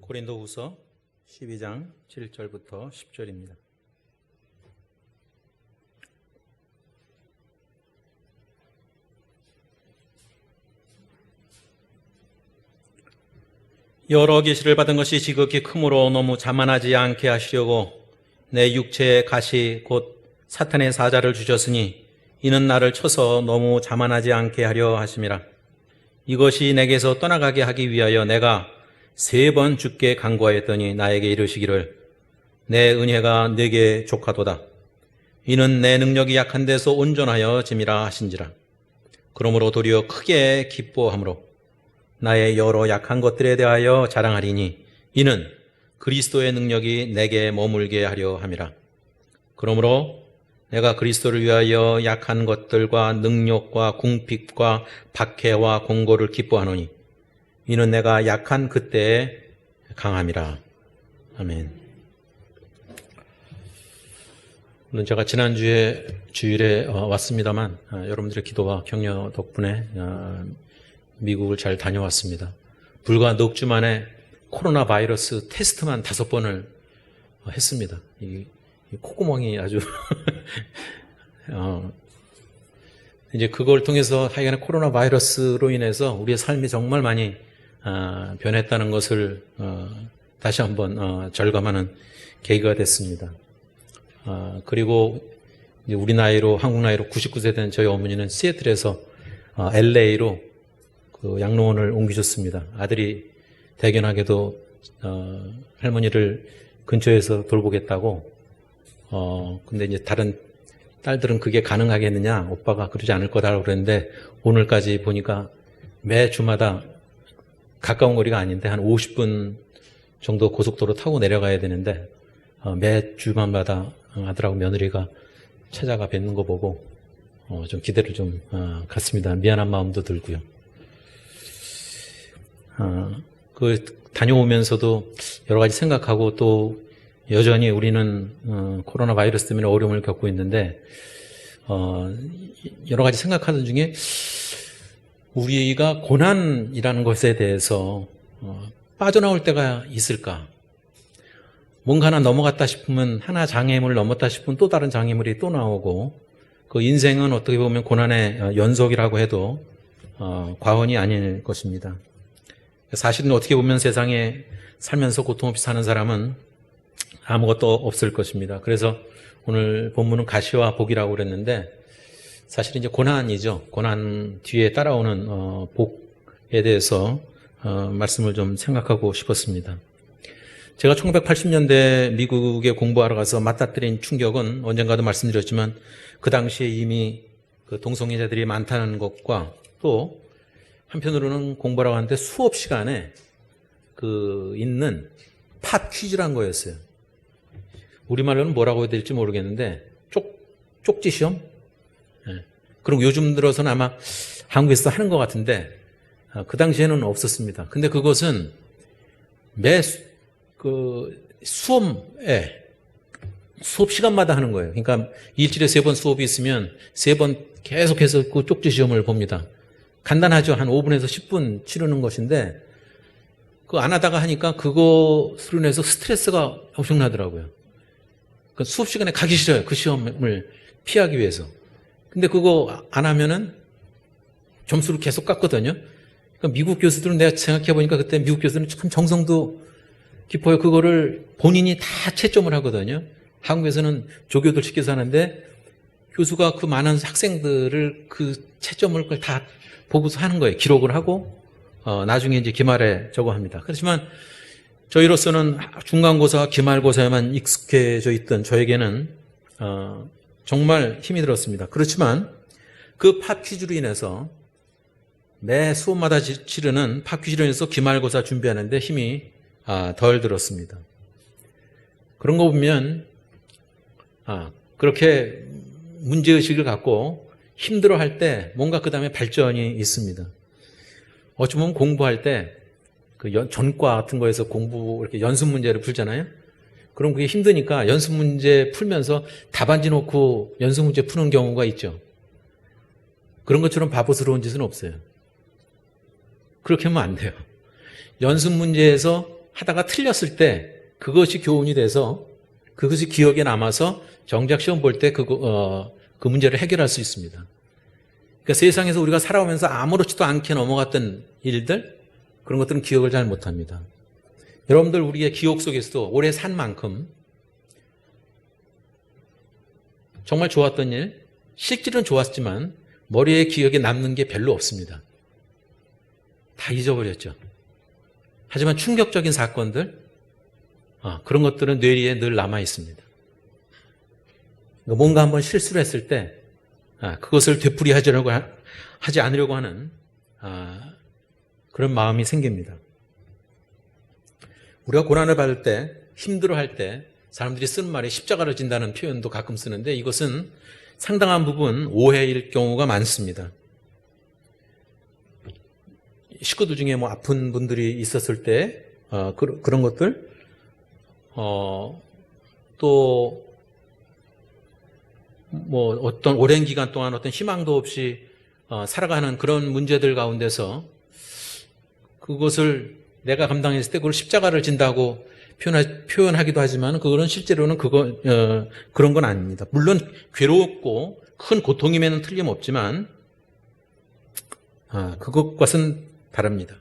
고린도후서 12장 7절부터 10절입니다. 여러 계시를 받은 것이 지극히 크므로 너무 자만하지 않게 하시려고 내 육체의 가시 곧 사탄의 사자를 주셨으니 이는 나를 쳐서 너무 자만하지 않게 하려 하심이라. 이것이 내게서 떠나가게 하기 위하여 내가 3번 주께 간구하였더니 나에게 이르시기를 내 은혜가 네게 족하도다. 이는 내 능력이 약한 데서 온전하여 짐이라 하신지라. 그러므로 도리어 크게 기뻐함으로 나의 여러 약한 것들에 대하여 자랑하리니 이는 그리스도의 능력이 내게 머물게 하려 함이라. 그러므로 내가 그리스도를 위하여 약한 것들과 능력과 궁핍과 박해와 공고를 기뻐하노니 이는 내가 약한 그때에 강함이라. 아멘. 물론 제가 지난주에 주일에 왔습니다만 여러분들의 기도와 격려 덕분에 미국을 잘 다녀왔습니다. 불과 넉 주 만에 코로나 바이러스 테스트만 5번을 했습니다. 이 콧구멍이 아주 이제 그걸 통해서 하여간에 코로나 바이러스로 인해서 우리의 삶이 정말 많이 변했다는 것을 다시 한번 절감하는 계기가 됐습니다. 그리고 이제 우리 나이로 한국 나이로 99세 된 저희 어머니는 시애틀에서 LA로 그 양로원을 옮기셨습니다. 아들이 대견하게도 할머니를 근처에서 돌보겠다고. 근데 이제 다른 딸들은 그게 가능하겠느냐? 오빠가 그러지 않을 거다라고 그랬는데 오늘까지 보니까 매 주마다 가까운 거리가 아닌데 한 50분 정도 고속도로 타고 내려가야 되는데 매 주마다 아들하고 며느리가 찾아가 뵙는 거 보고 좀 기대를 좀 갖습니다. 미안한 마음도 들고요. 그 다녀오면서도 여러 가지 생각하고 또 여전히 우리는 코로나 바이러스 때문에 어려움을 겪고 있는데 여러 가지 생각하는 중에 우리가 고난이라는 것에 대해서 빠져나올 때가 있을까? 뭔가 하나 넘어갔다 싶으면 하나 장애물을 넘었다 싶으면 또 다른 장애물이 또 나오고 그 인생은 어떻게 보면 고난의 연속이라고 해도 과언이 아닐 것입니다. 사실은 어떻게 보면 세상에 살면서 고통 없이 사는 사람은 아무것도 없을 것입니다. 그래서 오늘 본문은 가시와 복이라고 그랬는데 사실 이제 고난이죠. 고난 뒤에 따라오는 복에 대해서 말씀을 좀 생각하고 싶었습니다. 제가 1980년대 미국에 공부하러 가서 맞닥뜨린 충격은 언젠가도 말씀드렸지만 그 당시에 이미 그 동성애자들이 많다는 것과 또 한편으로는 공부하러 갔는데 수업 시간에 있는 팝 퀴즈란 거였어요. 우리말로는 뭐라고 해야 될지 모르겠는데 쪽지 시험? 네. 그리고 요즘 들어서는 아마 한국에서 하는 것 같은데 그 당시에는 없었습니다. 근데 그것은 매 수업 시간마다 하는 거예요. 그러니까 일주일에 3번 수업이 있으면 3번 계속해서 그 쪽지 시험을 봅니다. 간단하죠. 한 5분에서 10분 치르는 것인데 그거 안 하다가 하니까 그것으로 인해서 스트레스가 엄청나더라고요. 그 수업 시간에 가기 싫어요. 그 시험을 피하기 위해서. 근데 그거 안 하면은 점수를 계속 깎거든요. 그러니까 미국 교수들은 내가 생각해 보니까 그때 미국 교수들은 참 정성도 깊어요. 그거를 본인이 다 채점을 하거든요. 한국에서는 조교들 시켜서 하는데 교수가 그 많은 학생들을 그 채점을 다 보고서 하는 거예요. 기록을 하고 나중에 이제 기말에 저거 합니다. 그렇지만 저희로서는 중간고사, 기말고사에만 익숙해져 있던 저에게는 정말 힘이 들었습니다. 그렇지만 그 팝 퀴즈로 인해서 매 수업마다 치르는 팝 퀴즈로 인해서 기말고사 준비하는데 힘이 덜 들었습니다. 그런 거 보면 그렇게 문제의식을 갖고 힘들어할 때 뭔가 그 다음에 발전이 있습니다. 어찌 보면 공부할 때 그 전과 같은 거에서 공부 이렇게 연습 문제를 풀잖아요. 그럼 그게 힘드니까 연습 문제 풀면서 답안지 놓고 연습 문제 푸는 경우가 있죠. 그런 것처럼 바보스러운 짓은 없어요. 그렇게 하면 안 돼요. 연습 문제에서 하다가 틀렸을 때 그것이 교훈이 돼서 그것이 기억에 남아서 정작 시험 볼 때 그 문제를 해결할 수 있습니다. 그러니까 세상에서 우리가 살아오면서 아무렇지도 않게 넘어갔던 일들, 그런 것들은 기억을 잘 못합니다. 여러분들 우리의 기억 속에서도 오래 산 만큼 정말 좋았던 일, 실질은 좋았지만 머리에 기억에 남는 게 별로 없습니다. 다 잊어버렸죠. 하지만 충격적인 사건들, 그런 것들은 뇌리에 늘 남아 있습니다. 뭔가 한번 실수를 했을 때 그것을 하지 않으려고 하는 그런 마음이 생깁니다. 우리가 고난을 받을 때, 힘들어할 때 사람들이 쓰는 말이 십자가를 진다는 표현도 가끔 쓰는데 이것은 상당한 부분 오해일 경우가 많습니다. 식구들 중에 아픈 분들이 있었을 때 그런 것들, 또 어떤 오랜 기간 동안 어떤 희망도 없이 살아가는 그런 문제들 가운데서 그것을 내가 감당했을 때 그걸 십자가를 진다고 표현하기도 하지만 그거는 실제로는 그런 건 아닙니다. 물론 괴롭고 큰 고통임에는 틀림없지만 그것과는 다릅니다.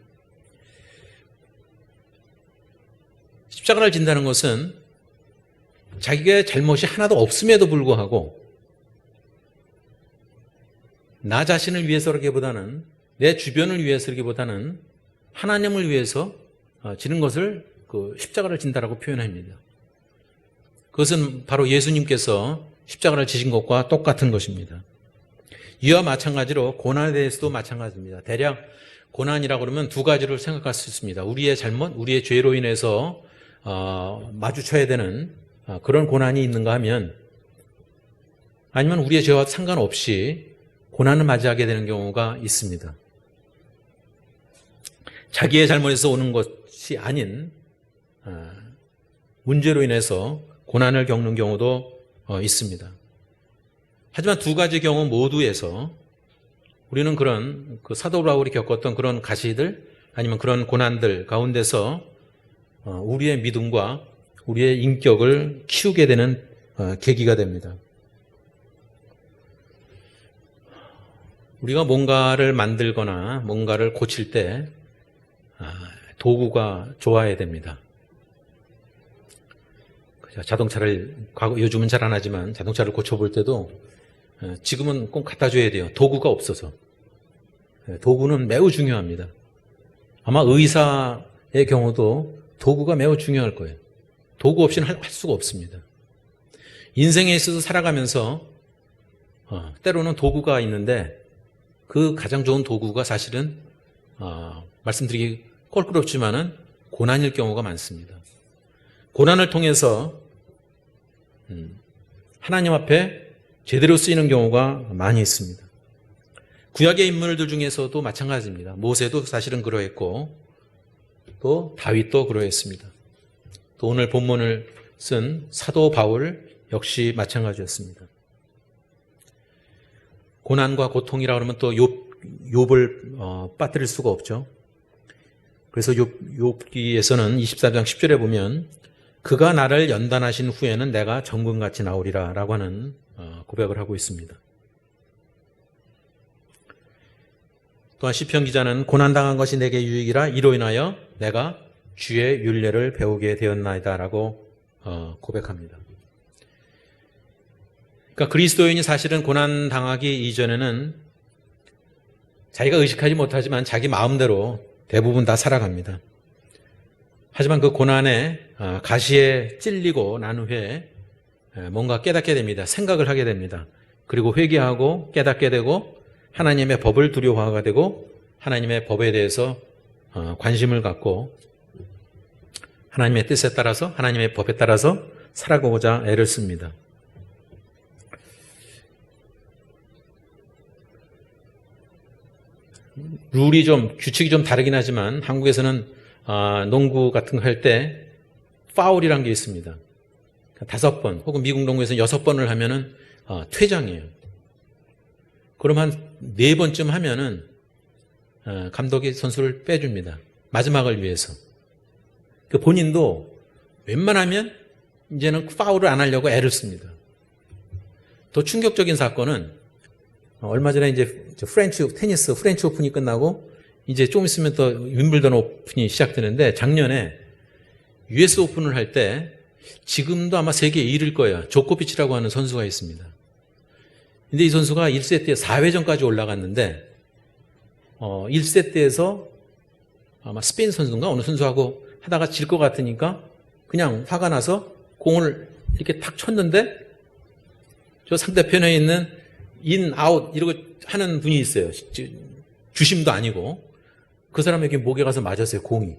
십자가를 진다는 것은 자기의 잘못이 하나도 없음에도 불구하고 나 자신을 위해서라기보다는 내 주변을 위해서라기보다는 하나님을 위해서 지는 것을 십자가를 진다라고 표현합니다. 그것은 바로 예수님께서 십자가를 지신 것과 똑같은 것입니다. 이와 마찬가지로 고난에 대해서도 마찬가지입니다. 대략 고난이라고 그러면 두 가지를 생각할 수 있습니다. 우리의 잘못, 우리의 죄로 인해서 마주쳐야 되는 그런 고난이 있는가 하면, 아니면 우리의 죄와 상관없이 고난을 맞이하게 되는 경우가 있습니다. 자기의 잘못에서 오는 것이 아닌 문제로 인해서 고난을 겪는 경우도 있습니다. 하지만 두 가지 경우 모두에서 우리는 그런 사도 바울이 겪었던 그런 가시들 아니면 그런 고난들 가운데서 우리의 믿음과 우리의 인격을 키우게 되는 계기가 됩니다. 우리가 뭔가를 만들거나 뭔가를 고칠 때 도구가 좋아야 됩니다. 자동차를 요즘은 잘 안 하지만 자동차를 고쳐볼 때도 지금은 꼭 갖다 줘야 돼요. 도구가 없어서. 도구는 매우 중요합니다. 아마 의사의 경우도 도구가 매우 중요할 거예요. 도구 없이는 할 수가 없습니다. 인생에 있어서 살아가면서 때로는 도구가 있는데 그 가장 좋은 도구가 사실은 말씀드리기 껄끄럽지만은 고난일 경우가 많습니다. 고난을 통해서 하나님 앞에 제대로 쓰이는 경우가 많이 있습니다. 구약의 인물들 중에서도 마찬가지입니다. 모세도 사실은 그러했고 또 다윗도 그러했습니다. 또 오늘 본문을 쓴 사도 바울 역시 마찬가지였습니다. 고난과 고통이라 그러면 또 욥을 빠뜨릴 수가 없죠. 그래서 욥기에서는 24장 10절에 보면 그가 나를 연단하신 후에는 내가 정금같이 나오리라 라고 하는 고백을 하고 있습니다. 또한 시편 기자는 고난당한 것이 내게 유익이라 이로 인하여 내가 주의 율례를 배우게 되었나이다 라고 고백합니다. 그러니까 그리스도인이 사실은 고난당하기 이전에는 자기가 의식하지 못하지만 자기 마음대로 대부분 다 살아갑니다. 하지만 그 고난의 가시에 찔리고 난 후에 뭔가 깨닫게 됩니다. 생각을 하게 됩니다. 그리고 회개하고 깨닫게 되고 하나님의 법을 두려워하게 되고 하나님의 법에 대해서 관심을 갖고 하나님의 뜻에 따라서 하나님의 법에 따라서 살아가고자 애를 씁니다. 규칙이 좀 다르긴 하지만 한국에서는 농구 같은 거 할 때 파울이란 게 있습니다. 5번 혹은 미국 농구에서는 6번을 하면은 퇴장이에요. 그럼 한 4번쯤 하면은 감독이 선수를 빼줍니다. 마지막을 위해서. 그 본인도 웬만하면 이제는 파울을 안 하려고 애를 씁니다. 더 충격적인 사건은 얼마 전에 이제 테니스 프렌치 오픈이 끝나고 이제 좀 있으면 또 윈블던 오픈이 시작되는데 작년에 US 오픈을 할 때 지금도 아마 세계 1위일 거예요. 조코비치라고 하는 선수가 있습니다. 근데 이 선수가 1세트에 4회전까지 올라갔는데 1세트에서 아마 스페인 선수인가 어느 선수하고 하다가 질 것 같으니까 그냥 화가 나서 공을 이렇게 탁 쳤는데 저 상대편에 있는 인, 아웃 이러고 하는 분이 있어요. 주심도 아니고 그 사람에게 목에 가서 맞았어요. 공이.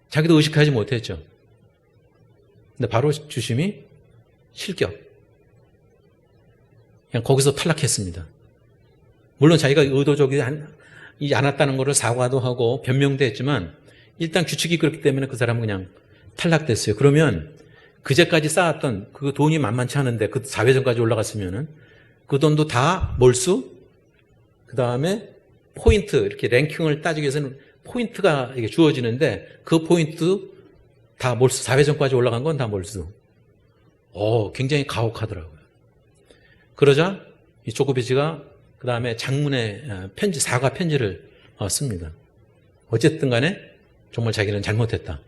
자기도 의식하지 못했죠. 근데 바로 주심이 실격. 그냥 거기서 탈락했습니다. 물론 자기가 의도적이지 않았다는 것을 사과도 하고 변명도 했지만 일단 규칙이 그렇기 때문에 그 사람은 그냥 탈락됐어요. 그러면 그제까지 쌓았던 그 돈이 만만치 않은데 그 4회전까지 올라갔으면은 그 돈도 다 몰수, 그 다음에 포인트, 이렇게 랭킹을 따지기 위해서는 포인트가 이게 주어지는데 그 포인트 다 몰수, 4회전까지 올라간 건 다 몰수. 굉장히 가혹하더라고요. 그러자 이 조코비치가 그 다음에 장문의 편지, 사과 편지를 씁니다. 어쨌든 간에 정말 자기는 잘못했다.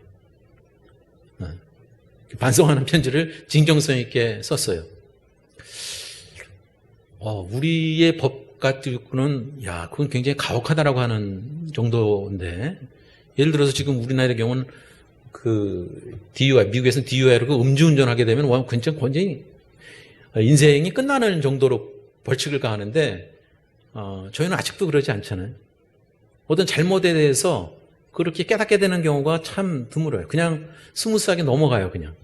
반성하는 편지를 진정성 있게 썼어요. 우리의 법 가지고는 그건 굉장히 가혹하다라고 하는 정도인데, 예를 들어서 지금 우리나라의 경우는 그 DUI, 미국에서는 DUI로 그 음주운전하게 되면 굉장히 인생이 끝나는 정도로 벌칙을 가하는데 저희는 아직도 그러지 않잖아요. 어떤 잘못에 대해서 그렇게 깨닫게 되는 경우가 참 드물어요. 그냥 스무스하게 넘어가요, 그냥.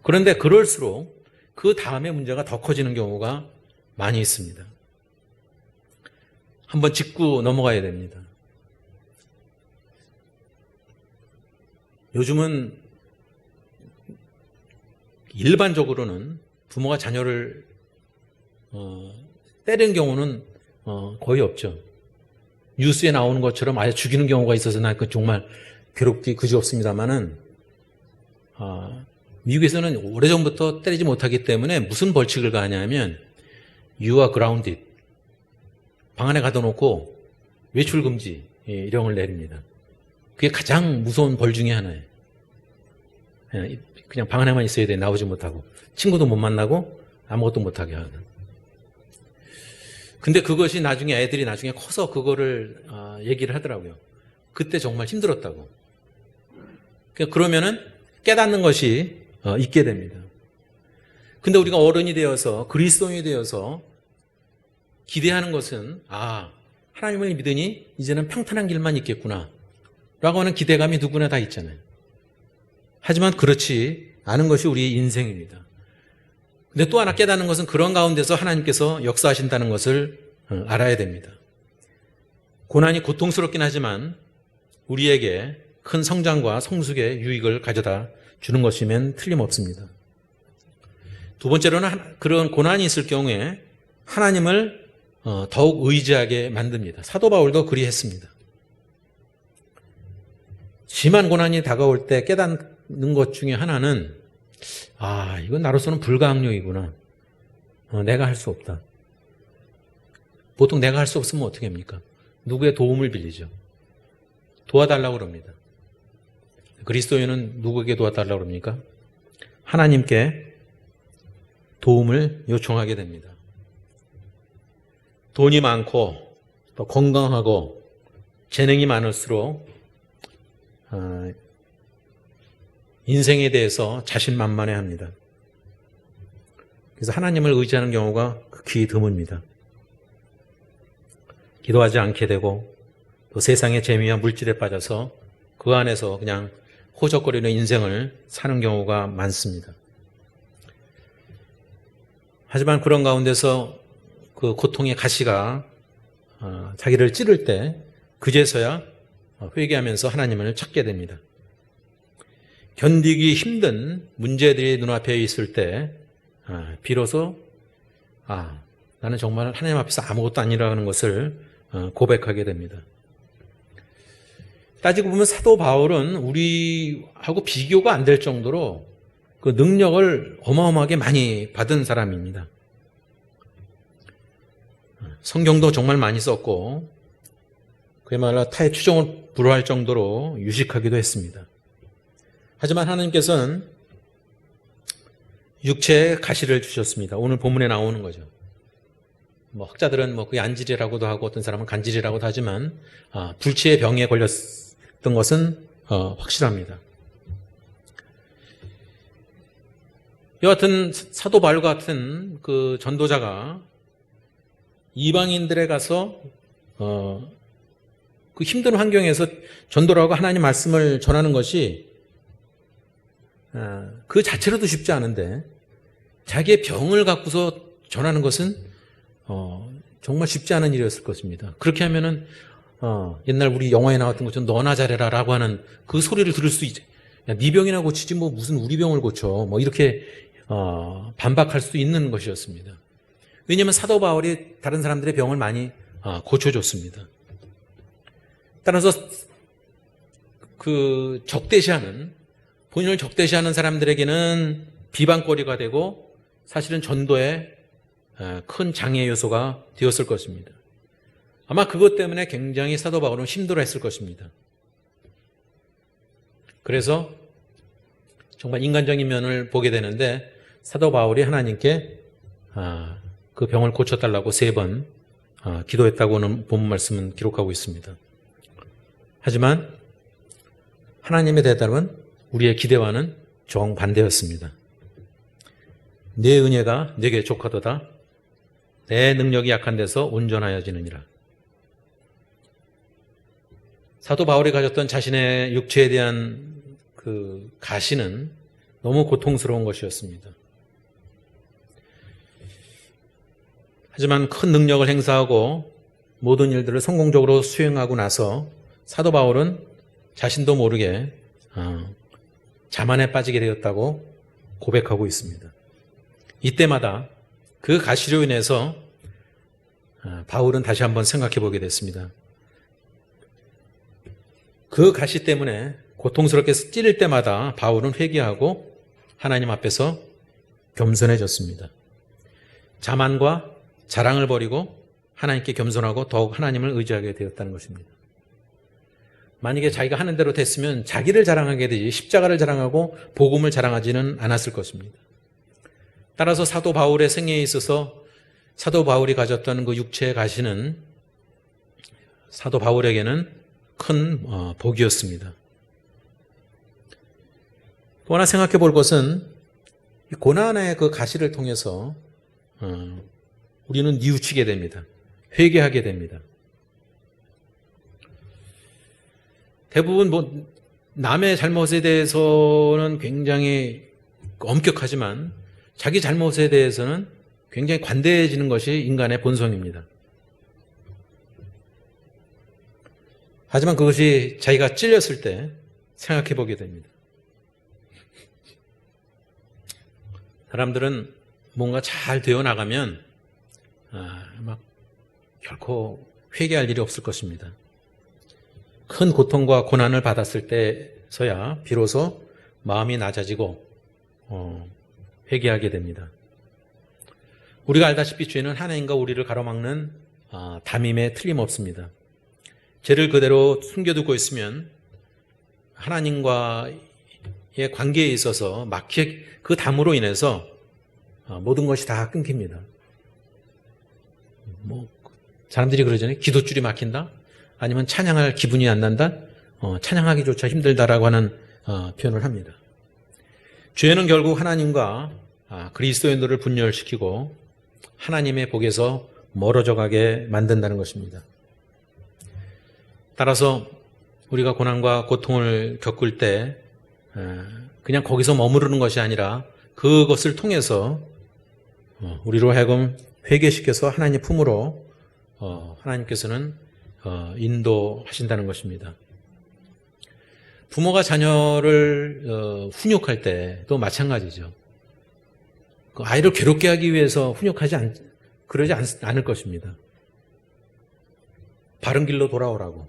그런데 그럴수록 그 다음에 문제가 더 커지는 경우가 많이 있습니다. 한번 짚고 넘어가야 됩니다. 요즘은 일반적으로는 부모가 자녀를 때리는 경우는 거의 없죠. 뉴스에 나오는 것처럼 아예 죽이는 경우가 있어서 나 그 정말 괴롭기 그지없습니다만은 미국에서는 오래전부터 때리지 못하기 때문에 무슨 벌칙을 가하냐면 You are grounded. 방 안에 가둬놓고 외출 금지 이령을 내립니다. 그게 가장 무서운 벌 중에 하나예요. 그냥 방 안에만 있어야 돼. 나오지 못하고 친구도 못 만나고 아무것도 못하게 하는. 근데 그것이 나중에 애들이 나중에 커서 그거를 얘기를 하더라고요. 그때 정말 힘들었다고. 그러면은 깨닫는 것이 있게 됩니다. 근데 우리가 어른이 되어서 그리스도인이 되어서 기대하는 것은 하나님을 믿으니 이제는 평탄한 길만 있겠구나 라고 하는 기대감이 누구나 다 있잖아요. 하지만 그렇지 않은 것이 우리의 인생입니다. 근데 또 하나 깨닫는 것은 그런 가운데서 하나님께서 역사하신다는 것을 알아야 됩니다. 고난이 고통스럽긴 하지만 우리에게 큰 성장과 성숙의 유익을 가져다 주는 것이면 틀림없습니다. 두 번째로는 그런 고난이 있을 경우에 하나님을 더욱 의지하게 만듭니다. 사도 바울도 그리했습니다. 심한 고난이 다가올 때 깨닫는 것 중에 하나는 이건 나로서는 불가항력이구나. 내가 할 수 없다. 보통 내가 할 수 없으면 어떻게 합니까? 누구의 도움을 빌리죠. 도와달라고 그럽니다. 그리스도인은 누구에게 도와달라고 그럽니까? 하나님께 도움을 요청하게 됩니다. 돈이 많고 또 건강하고 재능이 많을수록 인생에 대해서 자신만만해합니다. 그래서 하나님을 의지하는 경우가 극히 드뭅니다. 기도하지 않게 되고 또 세상의 재미와 물질에 빠져서 그 안에서 그냥 호적거리는 인생을 사는 경우가 많습니다. 하지만 그런 가운데서 그 고통의 가시가 자기를 찌를 때 그제서야 회개하면서 하나님을 찾게 됩니다. 견디기 힘든 문제들이 눈앞에 있을 때 비로소 나는 정말 하나님 앞에서 아무것도 아니라는 것을 고백하게 됩니다. 따지고 보면 사도 바울은 우리하고 비교가 안 될 정도로 그 능력을 어마어마하게 많이 받은 사람입니다. 성경도 정말 많이 썼고 그야말로 타의 추종을 불허할 정도로 유식하기도 했습니다. 하지만 하나님께서는 육체에 가시를 주셨습니다. 오늘 본문에 나오는 거죠. 학자들은 그게 안질이라고도 하고 어떤 사람은 간질이라고도 하지만 불치의 병에 걸렸던 것은 확실합니다. 여하튼 사도 바울 같은 그 전도자가 이방인들에 가서 그 힘든 환경에서 전도를 하고 하나님 말씀을 전하는 것이 그 자체로도 쉽지 않은데 자기의 병을 갖고서 전하는 것은 정말 쉽지 않은 일이었을 것입니다. 그렇게 하면은 옛날 우리 영화에 나왔던 것처럼 너나 잘해라 라고 하는 그 소리를 들을 수 있지. 야, 네 병이나 고치지 무슨 우리 병을 고쳐 이렇게 반박할 수 있는 것이었습니다. 왜냐하면 사도 바울이 다른 사람들의 병을 많이 고쳐줬습니다. 따라서 그 본인을 적대시하는 사람들에게는 비방거리가 되고 사실은 전도에 큰 장애 요소가 되었을 것입니다. 아마 그것 때문에 굉장히 사도 바울은 힘들어했을 것입니다. 그래서 정말 인간적인 면을 보게 되는데 사도 바울이 하나님께 그 병을 고쳐달라고 3번 기도했다고는 본문 말씀은 기록하고 있습니다. 하지만 하나님의 대답은 우리의 기대와는 정반대였습니다. 내 은혜가 내게 족하도다. 내 능력이 약한 데서 온전하여지느니라. 사도 바울이 가졌던 자신의 육체에 대한 그 가시는 너무 고통스러운 것이었습니다. 하지만 큰 능력을 행사하고 모든 일들을 성공적으로 수행하고 나서 사도 바울은 자신도 모르게 자만에 빠지게 되었다고 고백하고 있습니다. 이때마다 그 가시로 인해서 바울은 다시 한번 생각해 보게 됐습니다. 그 가시 때문에 고통스럽게 찔릴 때마다 바울은 회개하고 하나님 앞에서 겸손해졌습니다. 자만과 자랑을 버리고 하나님께 겸손하고 더욱 하나님을 의지하게 되었다는 것입니다. 만약에 자기가 하는 대로 됐으면 자기를 자랑하게 되지 십자가를 자랑하고 복음을 자랑하지는 않았을 것입니다. 따라서 사도 바울의 생애에 있어서 사도 바울이 가졌던 그 육체의 가시는 사도 바울에게는 큰 복이었습니다. 또 하나 생각해 볼 것은 이 고난의 그 가시를 통해서 우리는 뉘우치게 됩니다. 회개하게 됩니다. 대부분 남의 잘못에 대해서는 굉장히 엄격하지만 자기 잘못에 대해서는 굉장히 관대해지는 것이 인간의 본성입니다. 하지만 그것이 자기가 찔렸을 때 생각해 보게 됩니다. 사람들은 뭔가 잘 되어 나가면 막 결코 회개할 일이 없을 것입니다. 큰 고통과 고난을 받았을 때서야 비로소 마음이 낮아지고 회개하게 됩니다. 우리가 알다시피 죄는 하나님과 우리를 가로막는 담임에 틀림없습니다. 죄를 그대로 숨겨두고 있으면 하나님과의 관계에 있어서 그 담으로 인해서 모든 것이 다 끊깁니다. 사람들이 그러잖아요. 기도줄이 막힌다? 아니면 찬양할 기분이 안 난다? 찬양하기조차 힘들다라고 하는 표현을 합니다. 죄는 결국 하나님과 그리스도인들을 분열시키고 하나님의 복에서 멀어져 가게 만든다는 것입니다. 따라서 우리가 고난과 고통을 겪을 때 그냥 거기서 머무르는 것이 아니라 그것을 통해서 우리로 하여금 회개시켜서 하나님 품으로 하나님께서는 인도하신다는 것입니다. 부모가 자녀를 훈육할 때도 마찬가지죠. 그 아이를 괴롭게 하기 위해서 그러지 않을 것입니다. 바른 길로 돌아오라고,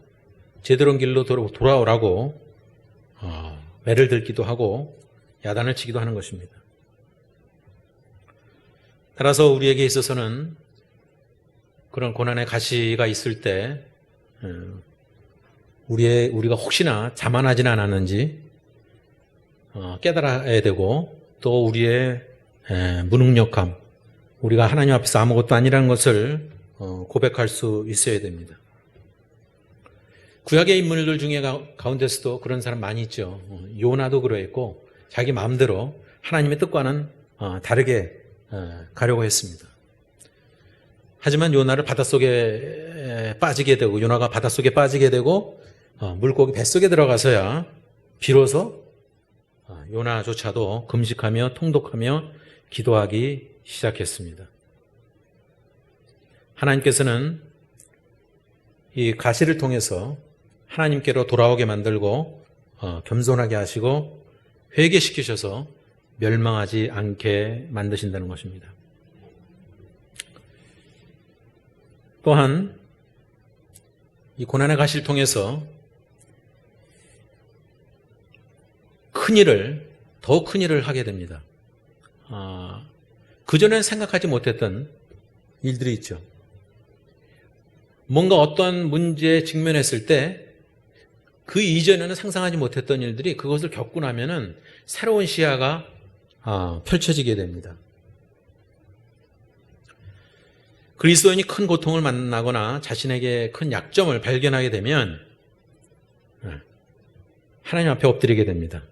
제대로 온 길로 돌아오라고 매를 들기도 하고 야단을 치기도 하는 것입니다. 따라서 우리에게 있어서는 그런 고난의 가시가 있을 때 우리가 혹시나 자만하지는 않았는지 깨달아야 되고, 또 우리의 무능력함, 우리가 하나님 앞에서 아무것도 아니라는 것을 고백할 수 있어야 됩니다. 구약의 인물들 중에 가운데서도 그런 사람 많이 있죠. 요나도 그러했고 자기 마음대로 하나님의 뜻과는 다르게 가려고 했습니다. 하지만 요나를 바닷속에 빠지게 되고, 요나가 바닷속에 빠지게 되고 물고기 뱃속에 들어가서야 비로소 요나조차도 금식하며 통독하며 기도하기 시작했습니다. 하나님께서는 이 가시를 통해서 하나님께로 돌아오게 만들고 겸손하게 하시고 회개시키셔서 멸망하지 않게 만드신다는 것입니다. 또한 이 고난의 가시를 통해서 더 큰 일을 하게 됩니다. 그전에는 생각하지 못했던 일들이 있죠. 뭔가 어떤 문제에 직면했을 때 그 이전에는 상상하지 못했던 일들이, 그것을 겪고 나면은 새로운 시야가 펼쳐지게 됩니다. 그리스도인이 큰 고통을 만나거나 자신에게 큰 약점을 발견하게 되면 하나님 앞에 엎드리게 됩니다.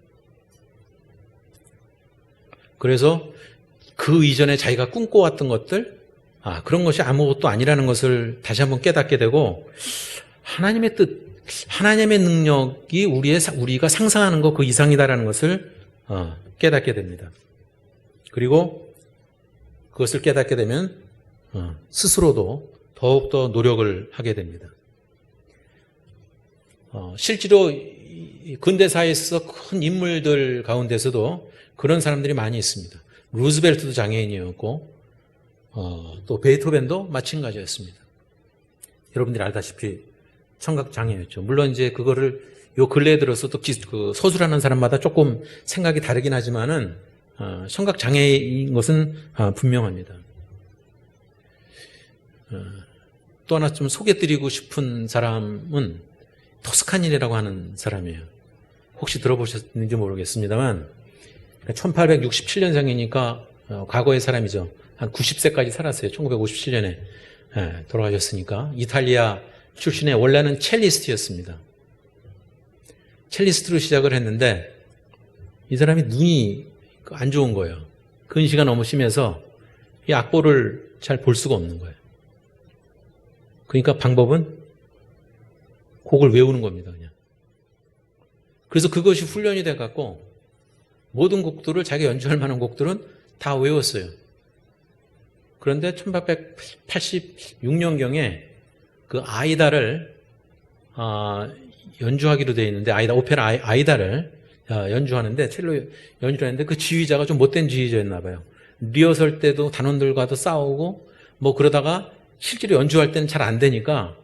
그래서 그 이전에 자기가 꿈꿔왔던 것들, 그런 것이 아무것도 아니라는 것을 다시 한번 깨닫게 되고, 하나님의 뜻, 하나님의 능력이 우리가 상상하는 것 그 이상이다라는 것을 깨닫게 됩니다. 그리고 그것을 깨닫게 되면 스스로도 더욱더 노력을 하게 됩니다. 실제로 근대사에서 큰 인물들 가운데서도 그런 사람들이 많이 있습니다. 루즈벨트도 장애인이었고 또 베토벤도 마찬가지였습니다. 여러분들이 알다시피 청각장애였죠. 물론 이제 그거를 요 근래에 들어서 또 그 서술하는 사람마다 조금 생각이 다르긴 하지만은 청각장애인 것은 분명합니다. 또 하나 좀 소개드리고 싶은 사람은 토스카니라고 하는 사람이에요. 혹시 들어보셨는지 모르겠습니다만 1867년생이니까 과거의 사람이죠. 한 90세까지 살았어요. 1957년에 돌아가셨으니까. 이탈리아 출신의 원래는 첼리스트였습니다. 첼리스트로 시작을 했는데 이 사람이 눈이 안 좋은 거예요. 근시가 너무 심해서 이 악보를 잘 볼 수가 없는 거예요. 그러니까 방법은 곡을 외우는 겁니다. 그냥. 그래서 그것이 훈련이 돼갖고 모든 곡들을, 자기가 연주할 만한 곡들은 다 외웠어요. 그런데 1886년경에 그 아이다를 연주하기로 되어 있는데, 오페라 아이다를 연주하는데, 첼로 연주를 했는데 그 지휘자가 좀 못된 지휘자였나 봐요. 리허설 때도 단원들과도 싸우고 뭐 그러다가 실제로 연주할 때는 잘 안 되니까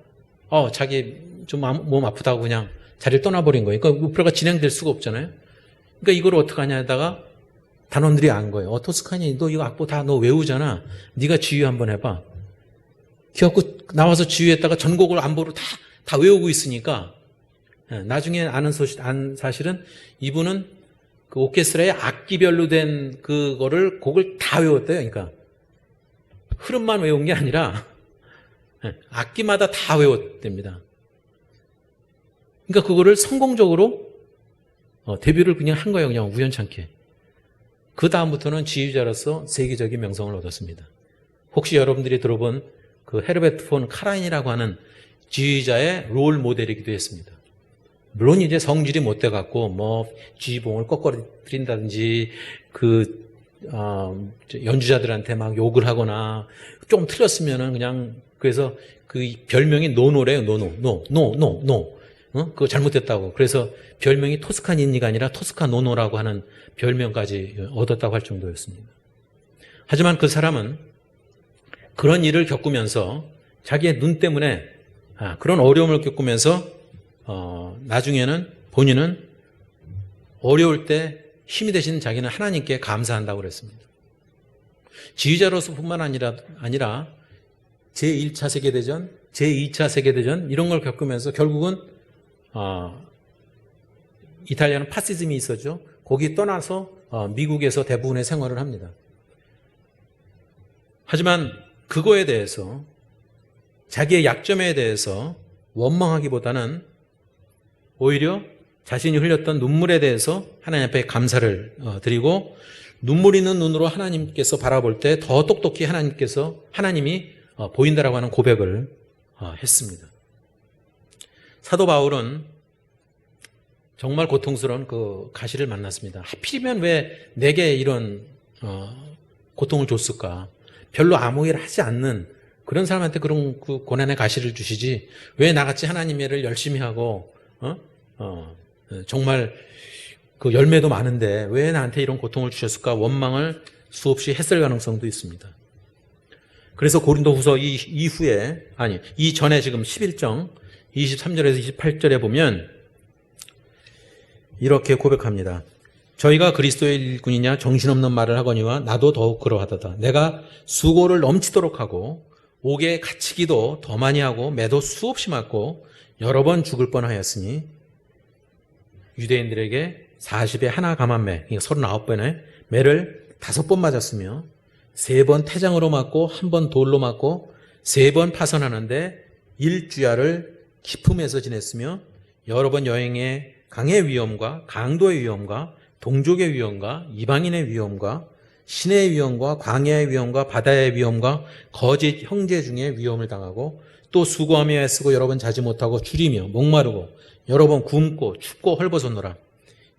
자기 좀 몸 아프다고 그냥 자리를 떠나버린 거예요. 그러니까 오페라가 진행될 수가 없잖아요. 그러니까 이걸 어떡하냐 하다가 단원들이 안 거예요. 토스카니, 너 이거 악보 다 너 외우잖아. 네가 지휘 한번 해봐. 그래갖고 나와서 지휘했다가 전곡을 안보로 다 외우고 있으니까 나중에 아는 사실은 이분은 그 오케스트라의 악기별로 된 그거를 곡을 다 외웠대요. 그러니까 흐름만 외운 게 아니라 악기마다 다 외웠답니다. 그러니까 그거를 성공적으로 데뷔를 그냥 한 거예요. 그냥 우연찮게. 그 다음부터는 지휘자로서 세계적인 명성을 얻었습니다. 혹시 여러분들이 들어본 그 헤르베트 폰 카라인이라고 하는 지휘자의 롤 모델이기도 했습니다. 물론 이제 성질이 못 돼갖고 뭐 지휘봉을 꺾어뜨린다든지 연주자들한테 막 욕을 하거나 좀 틀렸으면은 그냥, 그래서 그 별명이 노노래요. 노노. 그거 잘못됐다고. 그래서 별명이 토스카니니가 아니라 토스카노노라고 하는 별명까지 얻었다고 할 정도였습니다. 하지만 그 사람은 그런 일을 겪으면서 자기의 눈 때문에 그런 어려움을 겪으면서 나중에는 본인은 어려울 때 힘이 되신 자기는 하나님께 감사한다고 그랬습니다. 지휘자로서뿐만 아니라 제1차 세계대전, 제2차 세계대전 이런 걸 겪으면서 결국은 이탈리아는 파시즘이 있었죠. 거기 떠나서 미국에서 대부분의 생활을 합니다. 하지만 그거에 대해서 자기의 약점에 대해서 원망하기보다는 오히려 자신이 흘렸던 눈물에 대해서 하나님 앞에 감사를 드리고 눈물 있는 눈으로 하나님께서 바라볼 때 더 똑똑히 하나님이 보인다라고 하는 고백을 했습니다. 사도 바울은 정말 고통스러운 그 가시를 만났습니다. 하필이면 왜 내게 이런 고통을 줬을까? 별로 아무 일 하지 않는 그런 사람한테 그런 그 고난의 가시를 주시지 왜 나같이 하나님 일을 열심히 하고 정말 그 열매도 많은데 왜 나한테 이런 고통을 주셨을까? 원망을 수없이 했을 가능성도 있습니다. 그래서 고린도후서 이전에 지금 11장 23절에서 28절에 보면 이렇게 고백합니다. 저희가 그리스도의 일꾼이냐 정신없는 말을 하거니와 나도 더욱 그러하도다. 내가 수고를 넘치도록 하고 옥에 갇히기도 더 많이 하고 매도 수없이 맞고 여러 번 죽을 뻔하였으니 유대인들에게 40에 하나 감한 매, 39번의 매를 5번 맞았으며 3번 태장으로 맞고 1번 돌로 맞고 3번 파선하는데 일주야를 기품에서 지냈으며 여러 번 여행에 강의 위험과 강도의 위험과 동족의 위험과 이방인의 위험과 신의 위험과 광야의 위험과 바다의 위험과 거짓 형제 중에 위험을 당하고 또 수고하며 애쓰고 여러 번 자지 못하고 줄이며 목마르고 여러 번 굶고 춥고 헐벗었노라.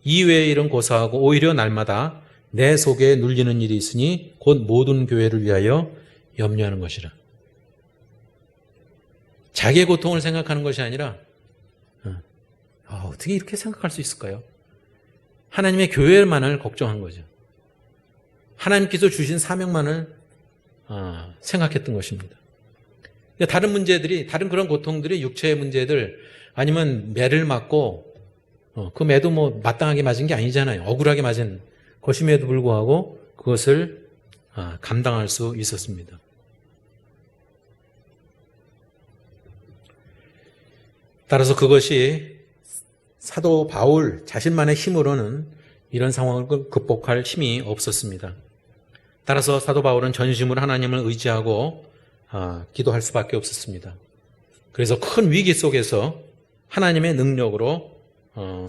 이외의 일은 고사하고 오히려 날마다 내 속에 눌리는 일이 있으니 곧 모든 교회를 위하여 염려하는 것이라. 자기의 고통을 생각하는 것이 아니라 어떻게 이렇게 생각할 수 있을까요? 하나님의 교회만을 걱정한 거죠. 하나님께서 주신 사명만을 생각했던 것입니다. 다른 문제들이, 다른 그런 고통들이 육체의 문제들 아니면 매를 맞고 그 매도 뭐 마땅하게 맞은 게 아니잖아요. 억울하게 맞은 것임에도 불구하고 그것을 감당할 수 있었습니다. 따라서 그것이 사도 바울 자신만의 힘으로는 이런 상황을 극복할 힘이 없었습니다. 따라서 사도 바울은 전심으로 하나님을 의지하고 기도할 수밖에 없었습니다. 그래서 큰 위기 속에서 하나님의 능력으로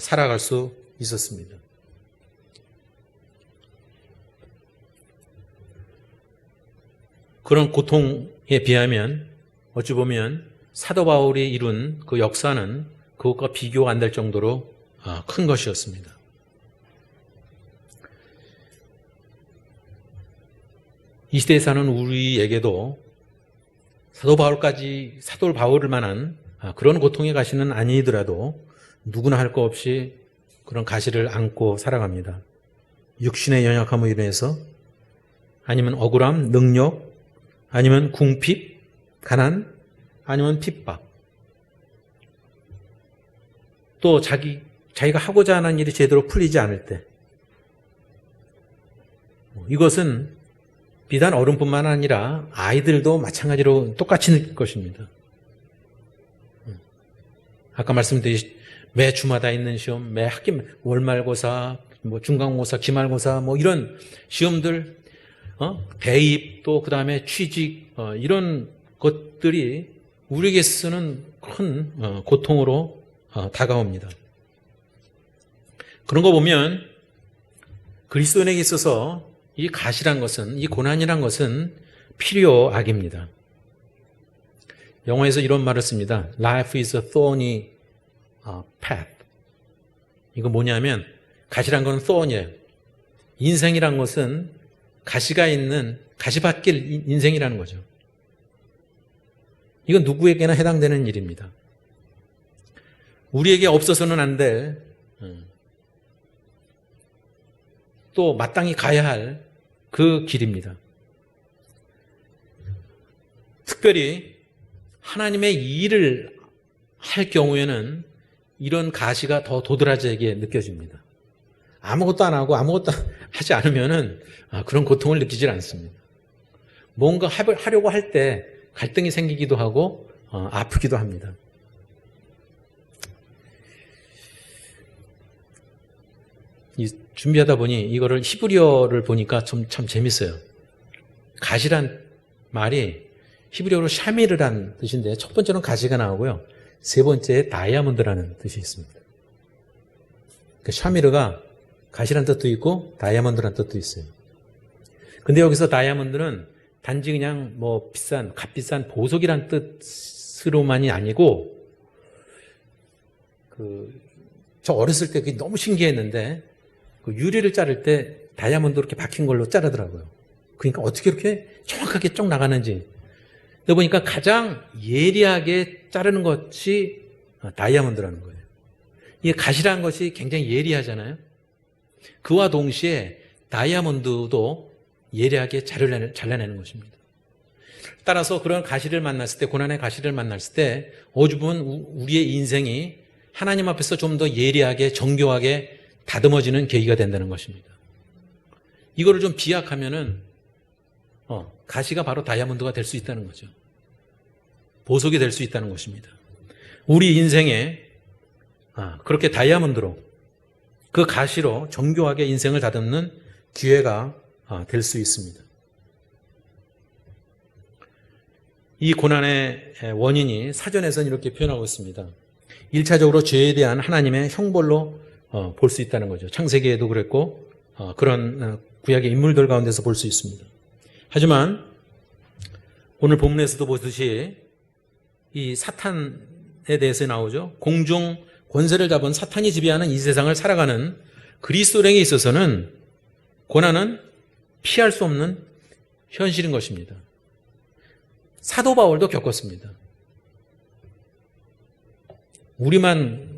살아갈 수 있었습니다. 그런 고통에 비하면 어찌 보면 사도 바울이 이룬 그 역사는 그것과 비교가 안 될 정도로 큰 것이었습니다. 이 시대에 사는 우리에게도 사도 바울을 만한 그런 고통의 가시는 아니더라도 누구나 할 거 없이 그런 가시를 안고 살아갑니다. 육신의 연약함으로 인해서 아니면 억울함, 능력, 아니면 궁핍, 가난, 아니면 핍박. 또 자기가 하고자 하는 일이 제대로 풀리지 않을 때. 이것은 비단 어른뿐만 아니라 아이들도 마찬가지로 똑같이 느낄 것입니다. 아까 말씀드린 매 주마다 있는 시험, 매 학기 월말고사, 중간고사, 기말고사 이런 시험들, 대입 또 그다음에 취직 이런 것들이 우리에게서는 큰 고통으로 다가옵니다. 그런 거 보면 그리스도인에게 있어서 이 가시란 것은, 이 고난이란 것은 필요악입니다. 영어에서 이런 말을 씁니다. Life is a thorny path. 이거 뭐냐면 가시란 건 thorn이에요. 인생이란 것은 가시가 있는 가시밭길 인생이라는 거죠. 이건 누구에게나 해당되는 일입니다. 우리에게 없어서는 안 될, 또 마땅히 가야 할 그 길입니다. 특별히 하나님의 일을 할 경우에는 이런 가시가 더 도드라지게 느껴집니다. 아무것도 안 하고 아무것도 하지 않으면은 그런 고통을 느끼질 않습니다. 뭔가 하려고 할 때 갈등이 생기기도 하고 아프기도 합니다. 준비하다 보니 이거를 히브리어를 보니까 참 재밌어요. 가시란 말이 히브리어로 샤미르란 뜻인데 첫 번째는 가시가 나오고요. 세 번째에 다이아몬드라는 뜻이 있습니다. 그러니까 샤미르가 가시란 뜻도 있고 다이아몬드란 뜻도 있어요. 근데 여기서 다이아몬드는 단지 그냥 뭐 값비싼 보석이란 뜻으로만이 아니고 저 어렸을 때 그게 너무 신기했는데 그 유리를 자를 때 다이아몬드 이렇게 박힌 걸로 자르더라고요. 그러니까 어떻게 이렇게 정확하게 쭉 나가는지. 근데 보니까 가장 예리하게 자르는 것이 다이아몬드라는 거예요. 이게 가시라는 것이 굉장히 예리하잖아요. 그와 동시에 다이아몬드도 예리하게 잘라내는 것입니다. 따라서 그런 가시를 만났을 때, 고난의 가시를 만났을 때 어주분 우리의 인생이 하나님 앞에서 좀 더 예리하게 정교하게 다듬어지는 계기가 된다는 것입니다. 이거를 좀 비약하면은 가시가 바로 다이아몬드가 될 수 있다는 거죠. 보석이 될 수 있다는 것입니다. 우리 인생에 그렇게 다이아몬드로 그 가시로 정교하게 인생을 다듬는 기회가 될 수 있습니다. 이 고난의 원인이 사전에서는 이렇게 표현하고 있습니다. 1차적으로 죄에 대한 하나님의 형벌로 볼 수 있다는 거죠. 창세기에도 그랬고 그런 구약의 인물들 가운데서 볼 수 있습니다. 하지만 오늘 본문에서도 보듯이 이 사탄에 대해서 나오죠. 공중 권세를 잡은 사탄이 지배하는 이 세상을 살아가는 그리스도인에게 있어서는 고난은 피할 수 없는 현실인 것입니다. 사도 바울도 겪었습니다. 우리만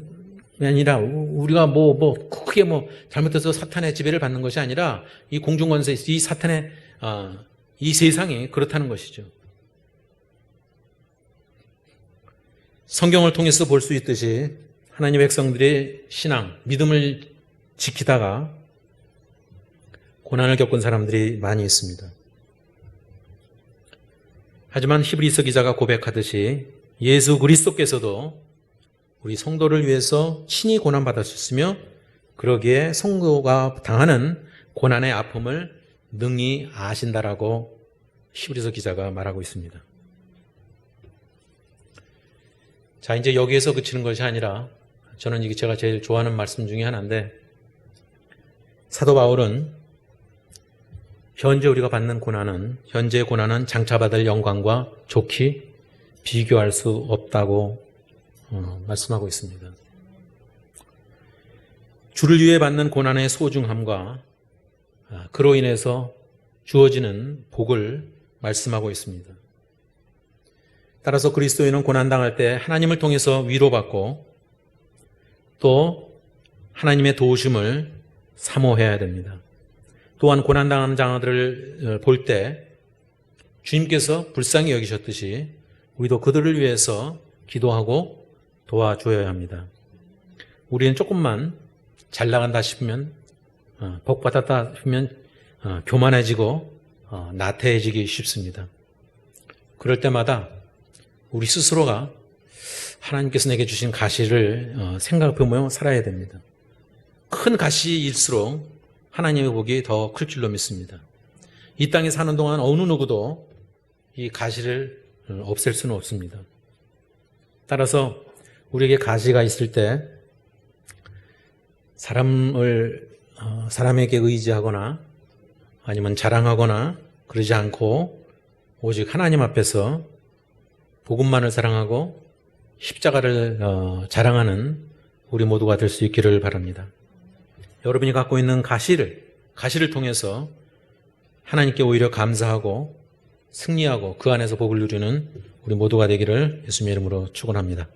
아니라 우리가 크게 잘못해서 사탄의 지배를 받는 것이 아니라 이 공중 권세, 이 사탄의 이 세상이 그렇다는 것이죠. 성경을 통해서 볼 수 있듯이 하나님의 백성들의 신앙, 믿음을 지키다가 고난을 겪은 사람들이 많이 있습니다. 하지만 히브리서 기자가 고백하듯이 예수 그리스도께서도 우리 성도를 위해서 친히 고난받으셨으며 그러기에 성도가 당하는 고난의 아픔을 능히 아신다라고 히브리서 기자가 말하고 있습니다. 자, 이제 여기에서 그치는 것이 아니라 저는 이게 제가 제일 좋아하는 말씀 중에 하나인데 사도 바울은 현재 우리가 받는 고난은 현재의 고난은 장차받을 영광과 좋게 비교할 수 없다고 말씀하고 있습니다. 주를 위해 받는 고난의 소중함과 그로 인해서 주어지는 복을 말씀하고 있습니다. 따라서 그리스도인은 고난당할 때 하나님을 통해서 위로받고 또 하나님의 도우심을 사모해야 됩니다. 또한 고난당하는 자들을 볼 때 주님께서 불쌍히 여기셨듯이 우리도 그들을 위해서 기도하고 도와줘야 합니다. 우리는 조금만 잘 나간다 싶으면 복 받았다 싶으면 교만해지고 나태해지기 쉽습니다. 그럴 때마다 우리 스스로가 하나님께서 내게 주신 가시를 생각해보며 살아야 됩니다. 큰 가시일수록 하나님의 복이 더 클 줄로 믿습니다. 이 땅에 사는 동안 어느 누구도 이 가시를 없앨 수는 없습니다. 따라서 우리에게 가시가 있을 때 사람에게 의지하거나 아니면 자랑하거나 그러지 않고 오직 하나님 앞에서 복음만을 사랑하고 십자가를 자랑하는 우리 모두가 될 수 있기를 바랍니다. 여러분이 갖고 있는 가시를 통해서 하나님께 오히려 감사하고 승리하고 그 안에서 복을 누리는 우리 모두가 되기를 예수님의 이름으로 축원합니다.